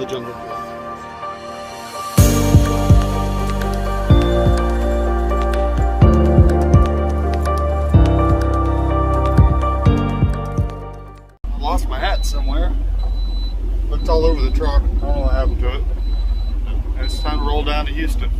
the Jungle Book. I lost my hat somewhere. Looked all over the truck. I don't know what happened to it. And it's time to roll down to Houston.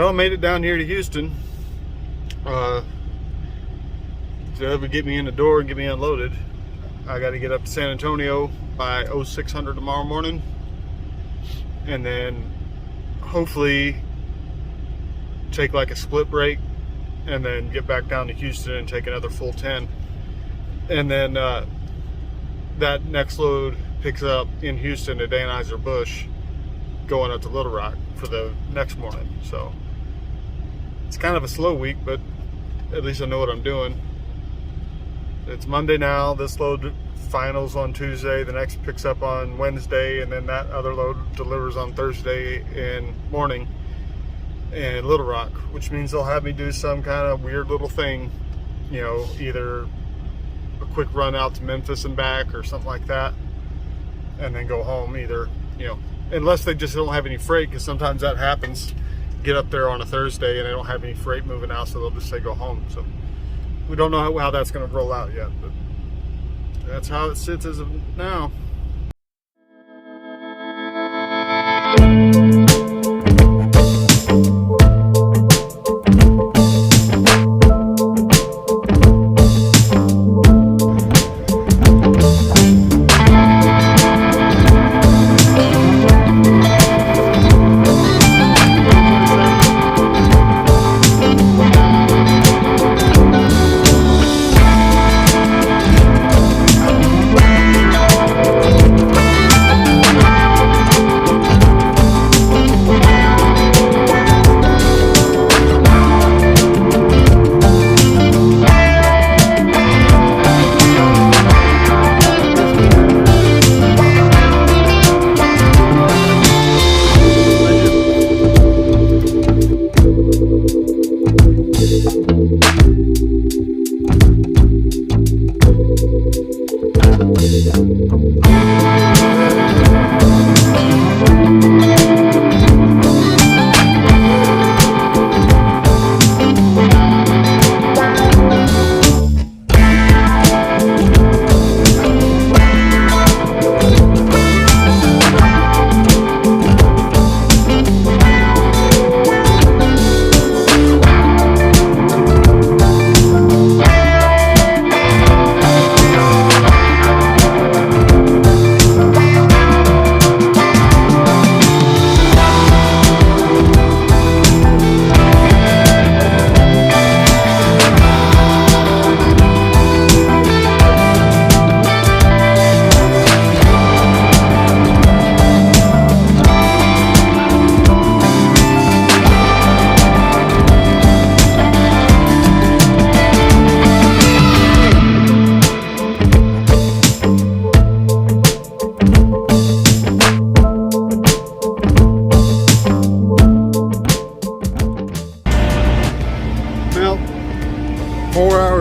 Well, I made it down here to Houston. So that would get me in the door and get me unloaded. I got to get up to San Antonio by 0600 tomorrow morning, and then hopefully take like a split break and then get back down to Houston and take another full 10. And then that next load picks up in Houston at Anheuser-Busch, going up to Little Rock for the next morning. So it's kind of a slow week, but at least I know what I'm doing. It's Monday now. This load finals on Tuesday. The next picks up on Wednesday, and then that other load delivers on Thursday in morning in Little Rock, which means they'll have me do some kind of weird little thing, you know, either a quick run out to Memphis and back or something like that, and then go home, either, you know, unless they just don't have any freight, because sometimes that happens. Get up there on a Thursday and they don't have any freight moving out, so they'll just say go home. So we don't know how that's going to roll out yet, but that's how it sits as of now.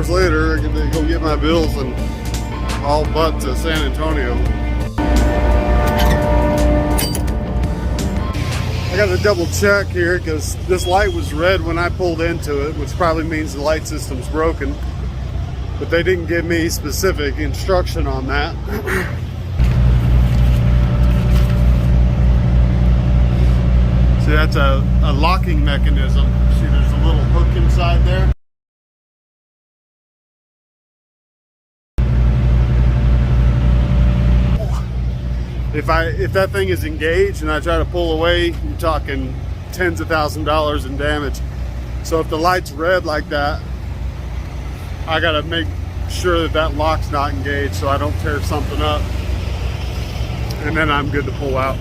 Later, I get to go get my bills and all but to San Antonio. I got to double check here because this light was red when I pulled into it, which probably means the light system's broken, but they didn't give me specific instruction on that. See, that's a locking mechanism. See, there's a little hook inside there. If that thing is engaged and I try to pull away, you're talking tens of thousands of dollars in damage. So if the light's red like that, I gotta make sure that that lock's not engaged so I don't tear something up, and then I'm good to pull out.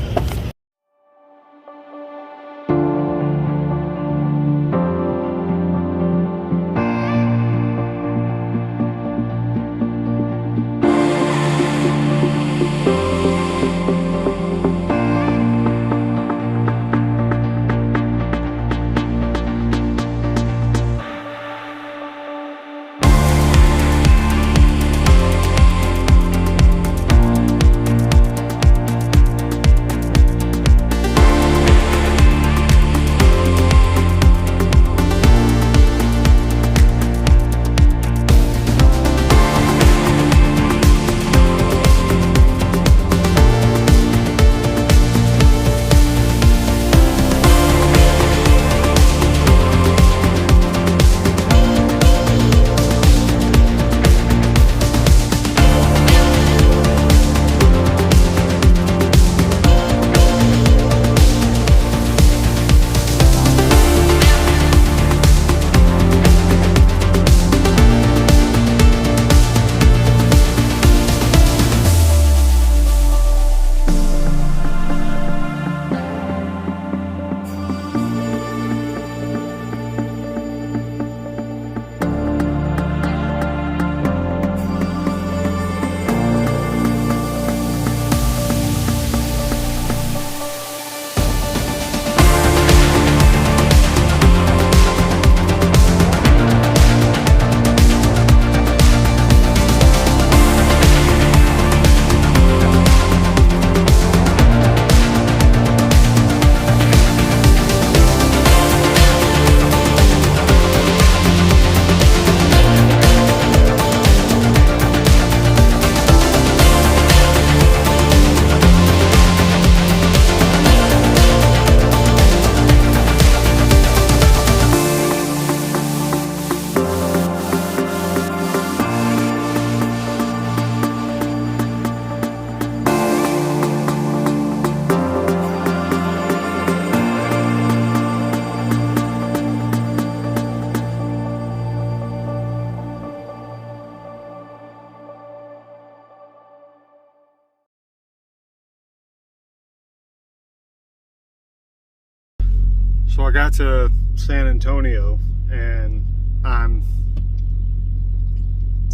So I got to San Antonio and I'm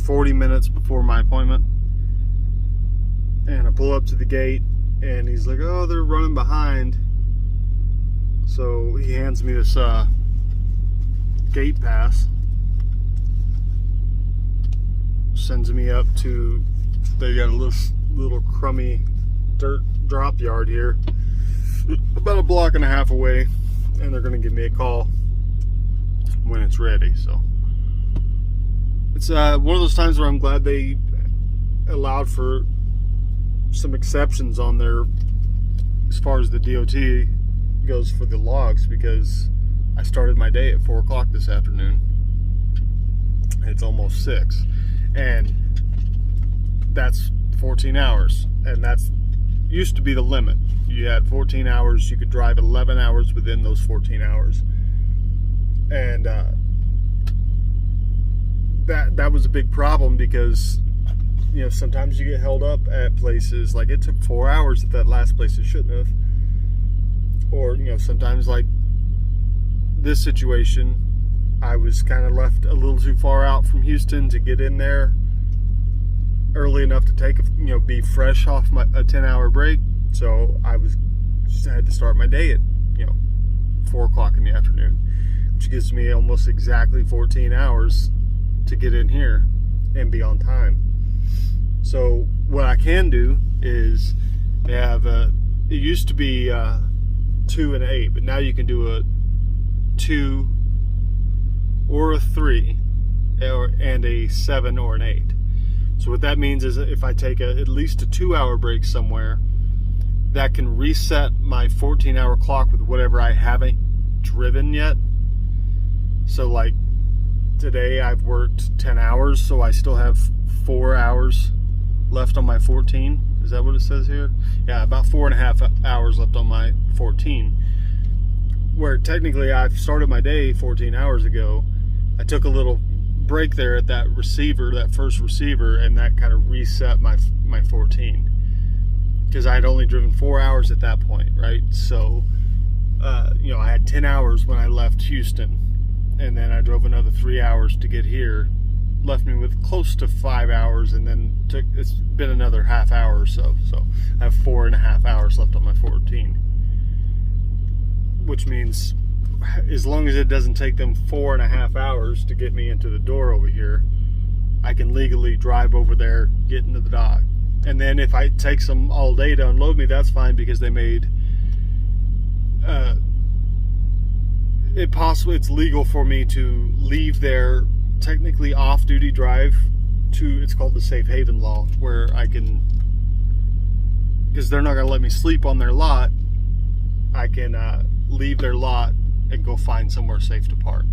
40 minutes before my appointment, and I pull up to the gate and he's like, oh, they're running behind. So he hands me this gate pass, sends me up to, they got a little crummy dirt drop yard here about a block and a half away, and they're gonna give me a call when it's ready. So it's one of those times where I'm glad they allowed for some exceptions on there as far as the DOT goes for the logs, because I started my day at 4 o'clock this afternoon. It's almost 6, and that's 14 hours, and that's used to be the limit. You had 14 hours, you could drive 11 hours within those 14 hours, and that was a big problem, because you know, sometimes you get held up at places. Like, it took 4 hours at that last place it shouldn't have. Or, you know, sometimes like this situation, I was kind of left a little too far out from Houston to get in there early enough to take, you know, be fresh off a 10-hour break. So I had to start my day at, you know, 4 o'clock in the afternoon, which gives me almost exactly 14 hours to get in here and be on time. So what I can do is, they have it used to be 2 and 8, but now you can do a 2 or a 3 and a 7 or an 8. So what that means is, if I take at least a 2-hour break somewhere, that can reset my 14-hour clock with whatever I haven't driven yet. So like today I've worked 10 hours, so I still have 4 hours left on my 14. Is that what it says here? Yeah, about 4.5 hours left on my 14. Where technically I've started my day 14 hours ago. I took a little break there at that receiver, that first receiver, and that kind of reset my 14. Because I had only driven 4 hours at that point, right? So, you know, I had 10 hours when I left Houston, and then I drove another 3 hours to get here. Left me with close to 5 hours, and then it's been another half hour or so. So I have 4.5 hours left on my 14, which means as long as it doesn't take them 4.5 hours to get me into the door over here, I can legally drive over there, get into the dock. And then if it takes them all day to unload me, that's fine, because they made it's legal for me to leave their technically off-duty drive to, it's called the Safe Haven Law, where I can, because they're not going to let me sleep on their lot, I can leave their lot and go find somewhere safe to park.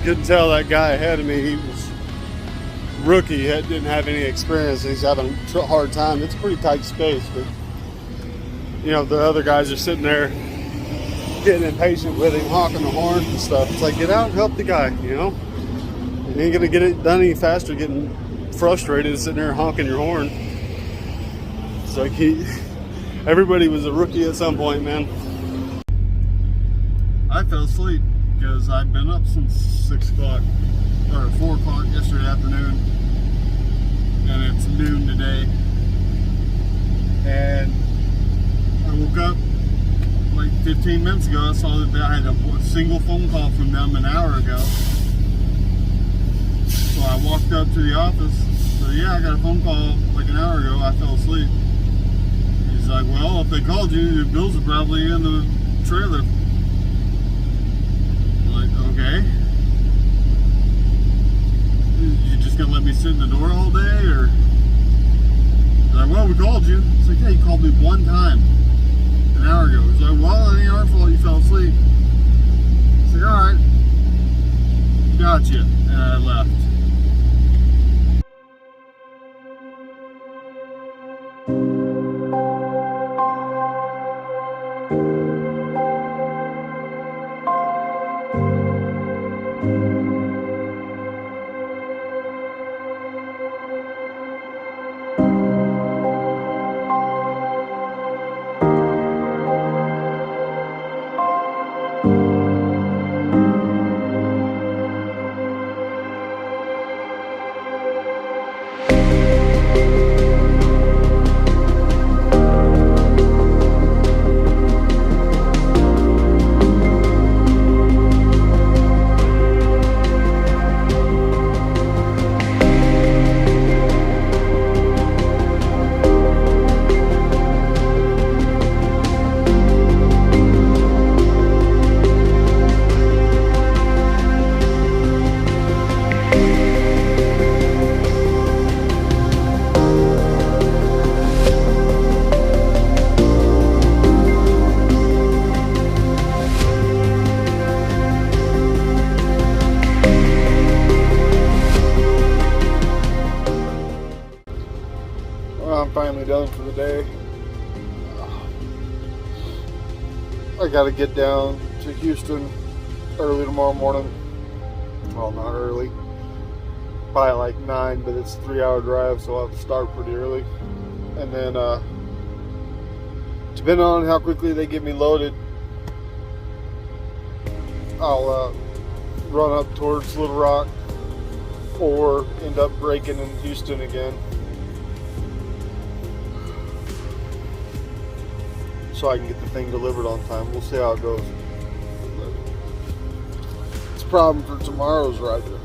couldn't tell that guy ahead of me. He was rookie, didn't have any experience. He's having a hard time. It's a pretty tight space, but you know, the other guys are sitting there getting impatient with him, honking the horns and stuff. It's like, get out and help the guy, you know? You ain't gonna get it done any faster getting frustrated sitting there honking your horn. It's like everybody was a rookie at some point, man. I fell asleep because I've been up since 6 o'clock or 4 o'clock yesterday afternoon, and it's noon today. And I woke up like 15 minutes ago. I saw that I had a single phone call from them an hour ago. So I walked up to the office. So yeah, I got a phone call like an hour ago. I fell asleep. He's like, well, if they called you, your bills are probably in the trailer. I'm like, okay. You just gonna let me sit in the door all day, or? He's like, well, we called you. It's like, yeah, you called me one time an hour ago. He's like, well, it ain't our fault you fell asleep. It's like, alright, gotcha. And I left. I'm finally done for the day. I gotta get down to Houston early tomorrow morning. Well, not early, by like 9, but it's a 3-hour drive, so I'll have to start pretty early. And then, depending on how quickly they get me loaded, I'll run up towards Little Rock or end up breaking in Houston again, so I can get the thing delivered on time. We'll see how it goes. It's a problem for tomorrow's rider.